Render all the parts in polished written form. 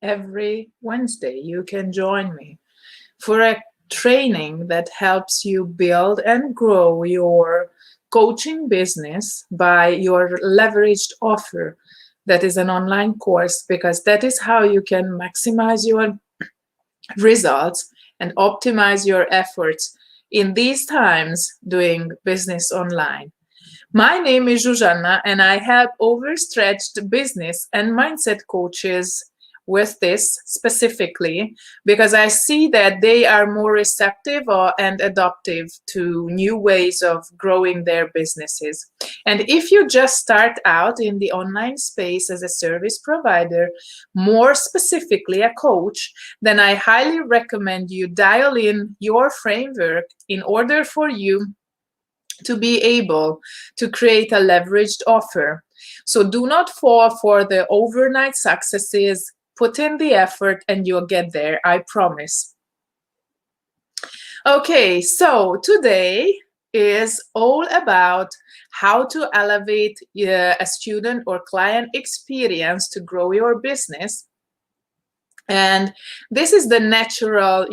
every Wednesday. You can join me for a training that helps you build and grow your coaching business by your leveraged offer. That is an online course, because that is how you can maximize your results and optimize your efforts in these times doing business online. My name is Zsuzsanna, and I help overstretched business and mindset coaches with this specifically because I see that they are more receptive and adaptive to new ways of growing their businesses. And if you just start out in the online space as a service provider, more specifically a coach, then I highly recommend you dial in your framework in order for you to be able to create a leveraged offer. So do not fall for the overnight successes. Put in the effort and you'll get there, I promise. Okay, so today is all about how to elevate a student or client experience to grow your business. And this is the natural,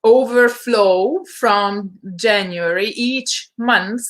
overflow from January each month.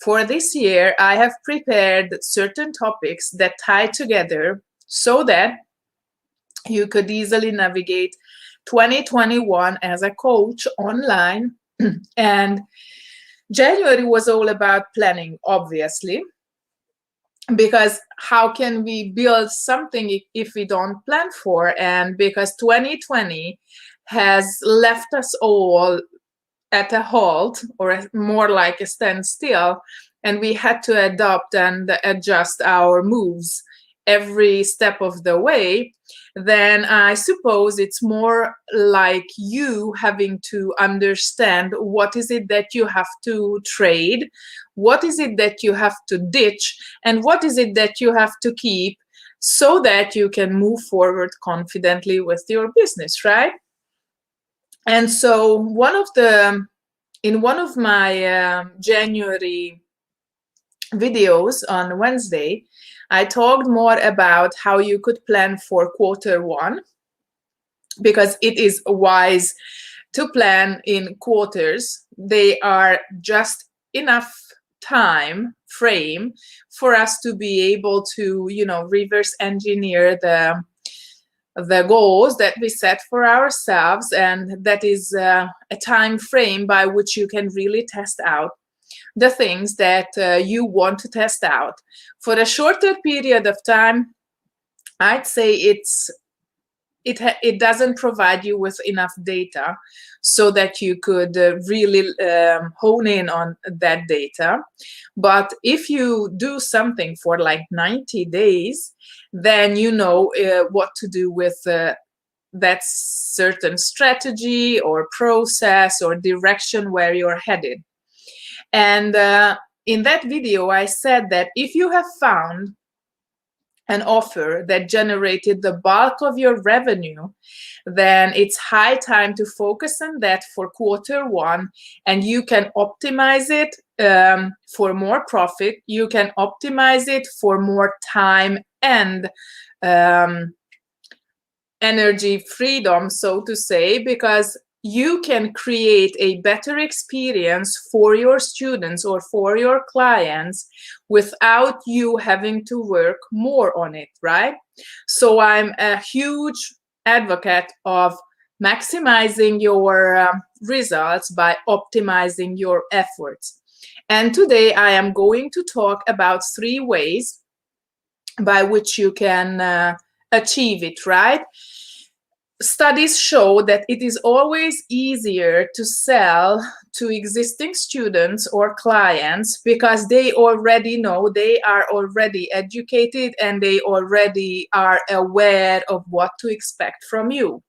For this year, I have prepared certain topics that tie together so that you could easily navigate 2021 as a coach online. And January was all about planning, obviously, because how can we build something if we don't plan for? And because 2020 has left us all at a halt, or more like a standstill, and we had to adapt and adjust our moves every step of the way, then I suppose it's more like you having to understand what is it that you have to trade, what is it that you have to ditch, and what is it that you have to keep so that you can move forward confidently with your business, right? And so in one of my January videos on Wednesday, I talked more about how you could plan for Q1, because it is wise to plan in quarters. They are just enough time frame for us to be able to, reverse engineer the goals that we set for ourselves, and that is a time frame by which you can really test out the things that you want to test out. For a shorter period of time, I'd say it doesn't provide you with enough data so that you could really hone in on that data. But if you do something for like 90 days, then you know what to do with that certain strategy or process or direction where you're headed. And in that video, I said that if you have found an offer that generated the bulk of your revenue, then it's high time to focus on that for Q1, and you can optimize it for more profit. You can optimize it for more time and energy freedom, so to say, because you can create a better experience for your students or for your clients without you having to work more on it, right? So I'm a huge advocate of maximizing your results by optimizing your efforts. And today I am going to talk about 3 ways by which you can achieve it, right? Studies show that it is always easier to sell to existing students or clients because they already know, they are already educated, and they already are aware of what to expect from you.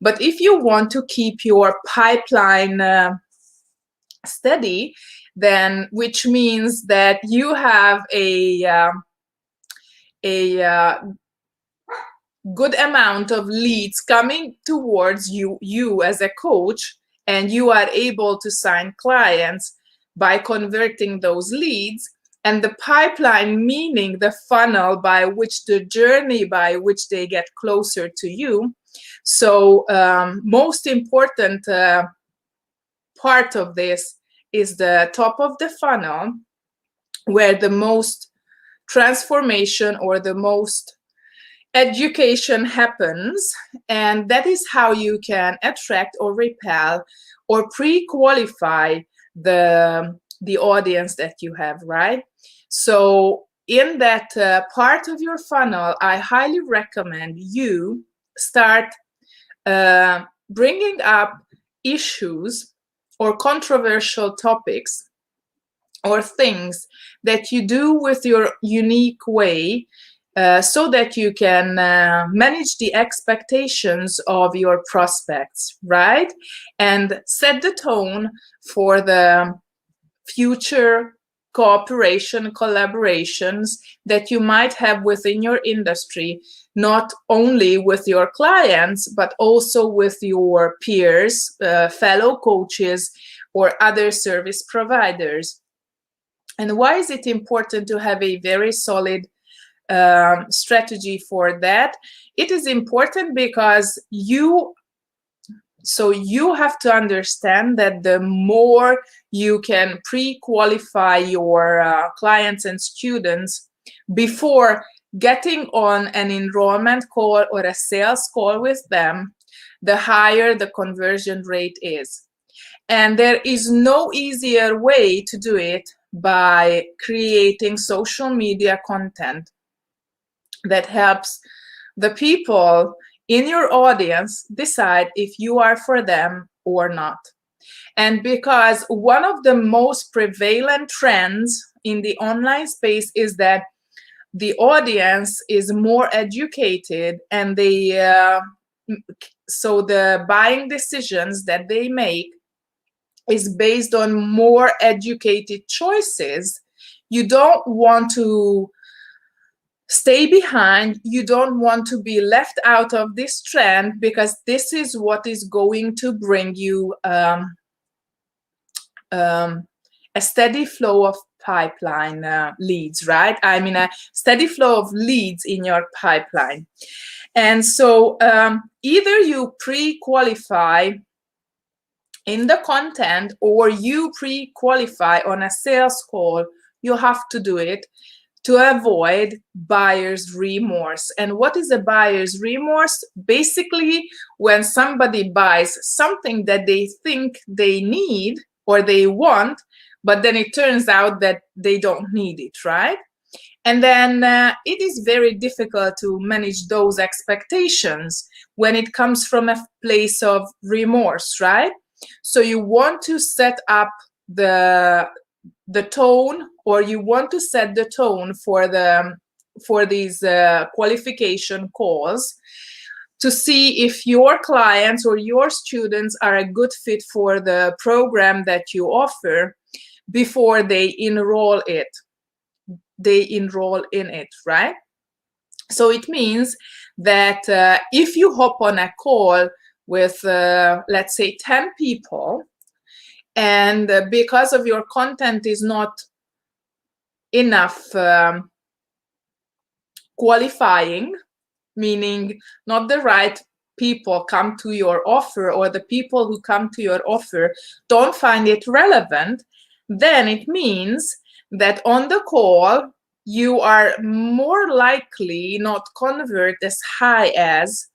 But if you want to keep your pipeline steady, then which means that you have a good amount of leads coming towards you as a coach, and you are able to sign clients by converting those leads, and the pipeline, meaning the funnel by which, the journey by which they get closer to you. So most important part of this is the top of the funnel, where the most transformation or the most education happens, and that is how you can attract or repel or pre-qualify the audience that you have, right? So in that part of your funnel, I highly recommend you start bringing up issues or controversial topics or things that you do with your unique way, so that you can manage the expectations of your prospects, right? And set the tone for the future cooperation, collaborations that you might have within your industry, not only with your clients, but also with your peers, fellow coaches, or other service providers. And why is it important to have a very solid strategy for that? It is important because you have to understand that the more you can pre-qualify your clients and students before getting on an enrollment call or a sales call with them, the higher the conversion rate is. And there is no easier way to do it by creating social media content that helps the people in your audience decide if you are for them or not. And because one of the most prevalent trends in the online space is that the audience is more educated, and so the buying decisions that they make is based on more educated choices. You don't want to stay behind. You don't want to be left out of this trend, because this is what is going to bring you a steady flow of pipeline leads, right? I mean, a steady flow of leads in your pipeline. And so either you pre-qualify in the content, or you pre-qualify on a sales call. You have to do it to avoid buyer's remorse. And what is a buyer's remorse? Basically, when somebody buys something that they think they need or they want, but then it turns out that they don't need it, right? And then it is very difficult to manage those expectations when it comes from a place of remorse, right? So you want to set up the tone, or you want to set the tone for these qualification calls, to see if your clients or your students are a good fit for the program that you offer before they enroll in it, right? So it means that if you hop on a call with, let's say, 10 people, and because of your content is not enough qualifying, meaning not the right people come to your offer, or the people who come to your offer don't find it relevant, then it means that on the call you are more likely not convert as high as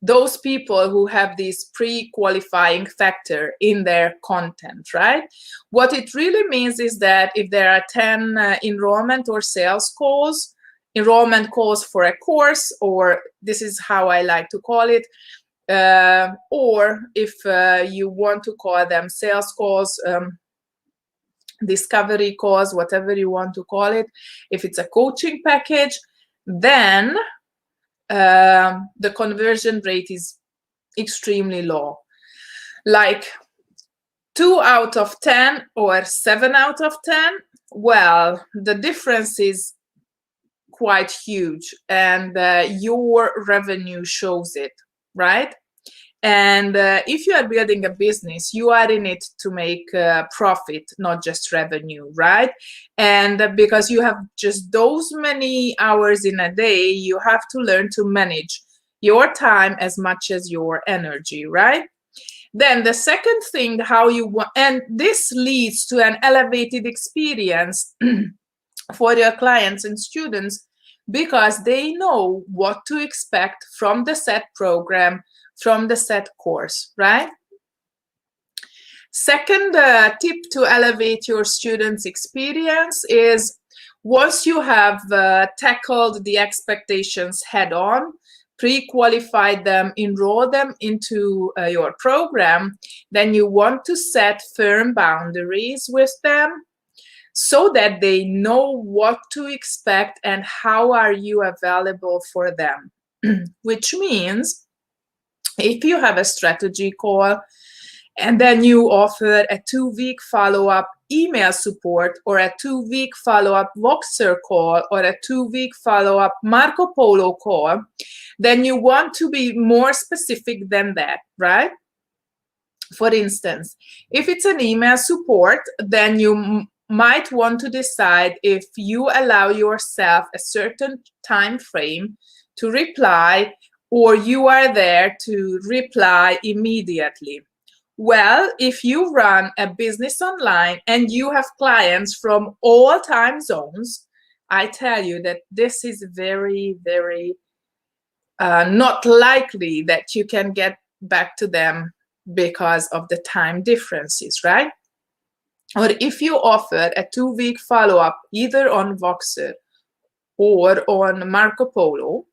those people who have this pre-qualifying factor in their content, right? What it really means is that if there are 10 enrollment or sales calls, enrollment calls for a course, or this is how I like to call it, or if you want to call them sales calls, discovery calls, whatever you want to call it, if it's a coaching package, then the conversion rate is extremely low. Like 2 out of 10 or 7 out of 10, well, the difference is quite huge, and your revenue shows it, right? And if you are building a business, you are in it to make profit, not just revenue, right? And because you have just those many hours in a day, you have to learn to manage your time as much as your energy, right? Then the second thing, how you want, and this leads to an elevated experience for your clients and students, because they know what to expect from the set program, from the set course, right? Second tip to elevate your students' experience is, once you have tackled the expectations head on, pre-qualified them, enroll them into your program, then you want to set firm boundaries with them so that they know what to expect and how are you available for them. Which means, if you have a strategy call and then you offer a 2-week follow-up email support, or a 2-week follow-up Voxer call, or a 2-week follow-up Marco Polo call, then you want to be more specific than that, right? For instance, if it's an email support, then you might want to decide if you allow yourself a certain time frame to reply, or you are there to reply immediately. Well, if you run a business online and you have clients from all time zones, I tell you that this is very, very not likely that you can get back to them because of the time differences, right? Or if you offer a 2-week follow-up either on Voxer or on Marco Polo,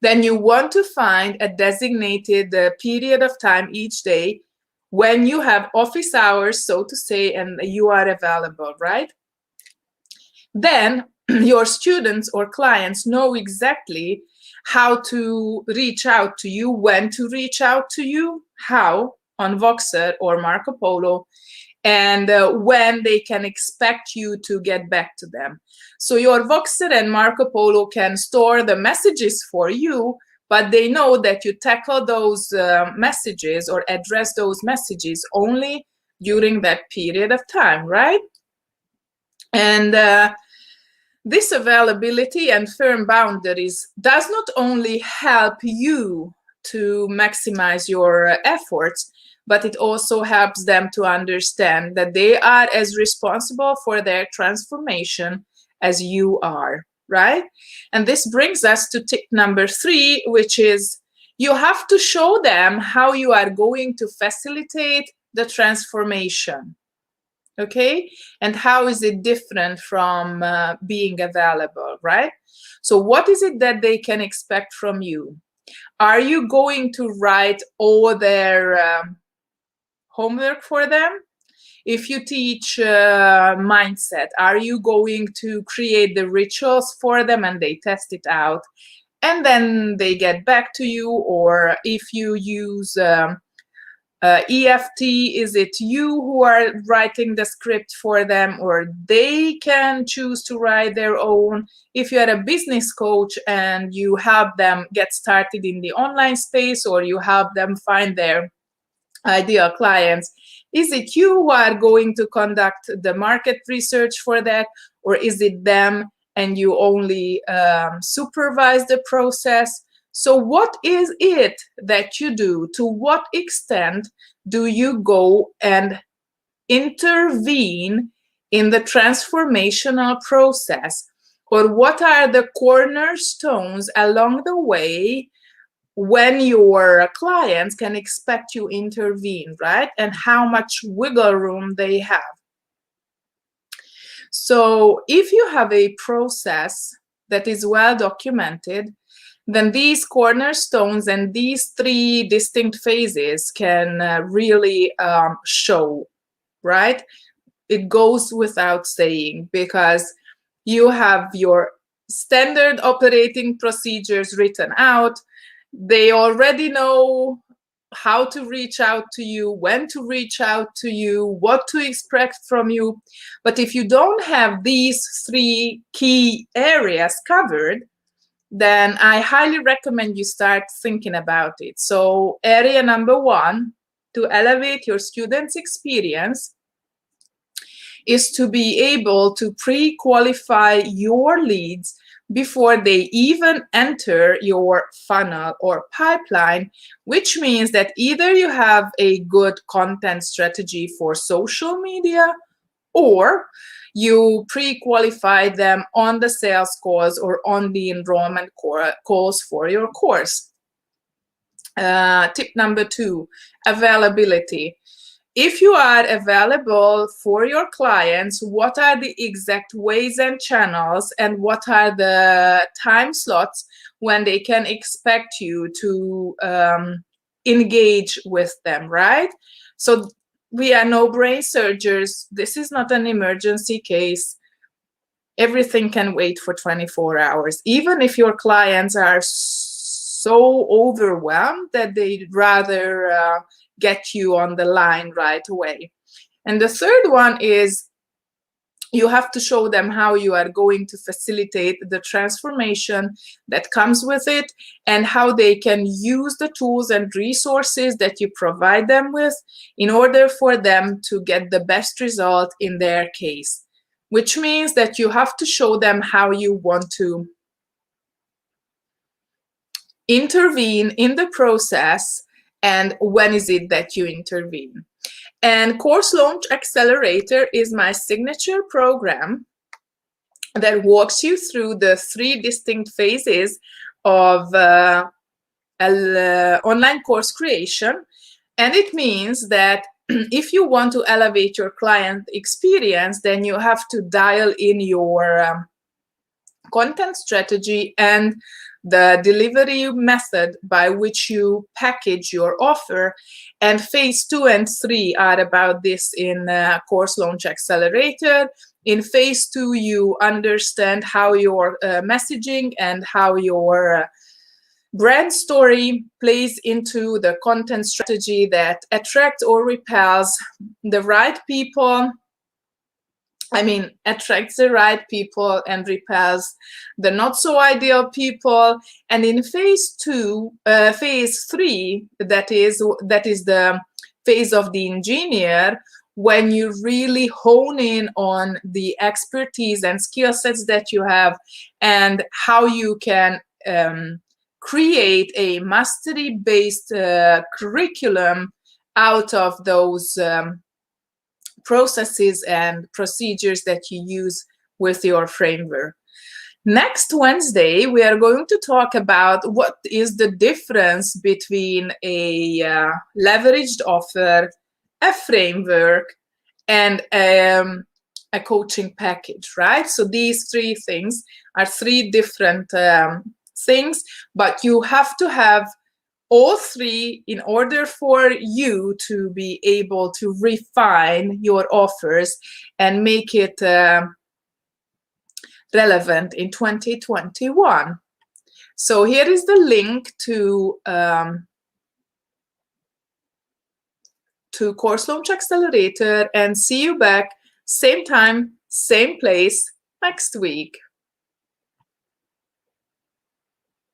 then you want to find a designated period of time each day when you have office hours, so to say, and you are available, right? Then your students or clients know exactly how to reach out to you, when to reach out to you, how, on Voxer or Marco Polo, and when they can expect you to get back to them. So your Voxer and Marco Polo can store the messages for you, but they know that you tackle those messages or address those messages only during that period of time, right? And this availability and firm boundaries does not only help you to maximize your efforts, but it also helps them to understand that they are as responsible for their transformation as you are, right? And this brings us to tip number 3, which is, you have to show them how you are going to facilitate the transformation. Okay, and how is it different from being available, right? So what is it that they can expect from you? Are you going to write all their homework for them? If you teach mindset, are you going to create the rituals for them and they test it out and then they get back to you? Or if you use EFT, is it you who are writing the script for them, or they can choose to write their own? If you are a business coach and you help them get started in the online space, or you help them find their ideal clients, is it you who are going to conduct the market research for that, or is it them and you only supervise the process? So what is it that you do? To what extent do you go and intervene in the transformational process? Or what are the cornerstones along the way when your clients can expect you intervene, right? And how much wiggle room they have. So if you have a process that is well documented, then these cornerstones and these 3 distinct phases can really show, right? It goes without saying, because you have your standard operating procedures written out. They already know how to reach out to you, when to reach out to you, what to expect from you. But if you don't have these 3 key areas covered, then I highly recommend you start thinking about it. So area number one, to elevate your students' experience, is to be able to pre-qualify your leads before they even enter your funnel or pipeline, which means that either you have a good content strategy for social media, or you pre-qualify them on the sales calls or on the enrollment calls for your course. Tip number two, availability. If you are available for your clients, what are the exact ways and channels, and what are the time slots when they can expect you to engage with them, right? So we are no brain surgeons. This is not an emergency case. Everything can wait for 24 hours, even if your clients are so overwhelmed that they'd rather get you on the line right away. And the third one is you have to show them how you are going to facilitate the transformation that comes with it, and how they can use the tools and resources that you provide them with in order for them to get the best result in their case. Which means that you have to show them how you want to intervene in the process and when is it that you intervene. And Course Launch Accelerator is my signature program that walks you through the 3 distinct phases of online course creation. And it means that if you want to elevate your client experience, then you have to dial in your content strategy and the delivery method by which you package your offer. And phase 2 and 3 are about this in Course Launch Accelerator. In phase 2, you understand how your messaging and how your brand story plays into the content strategy that attracts or repels the right people. Attracts the right people and repels the not so ideal people. And in phase 3, that is the phase of the engineer, when you really hone in on the expertise and skill sets that you have and how you can create a mastery-based curriculum out of those processes and procedures that you use with your framework. Next Wednesday, we are going to talk about what is the difference between a leveraged offer, a framework, and a coaching package, right? So these 3 things are 3 different things, but you have to have all 3 in order for you to be able to refine your offers and make it relevant in 2021. So here is the link to Course Launch Accelerator, and see you back same time, same place next week.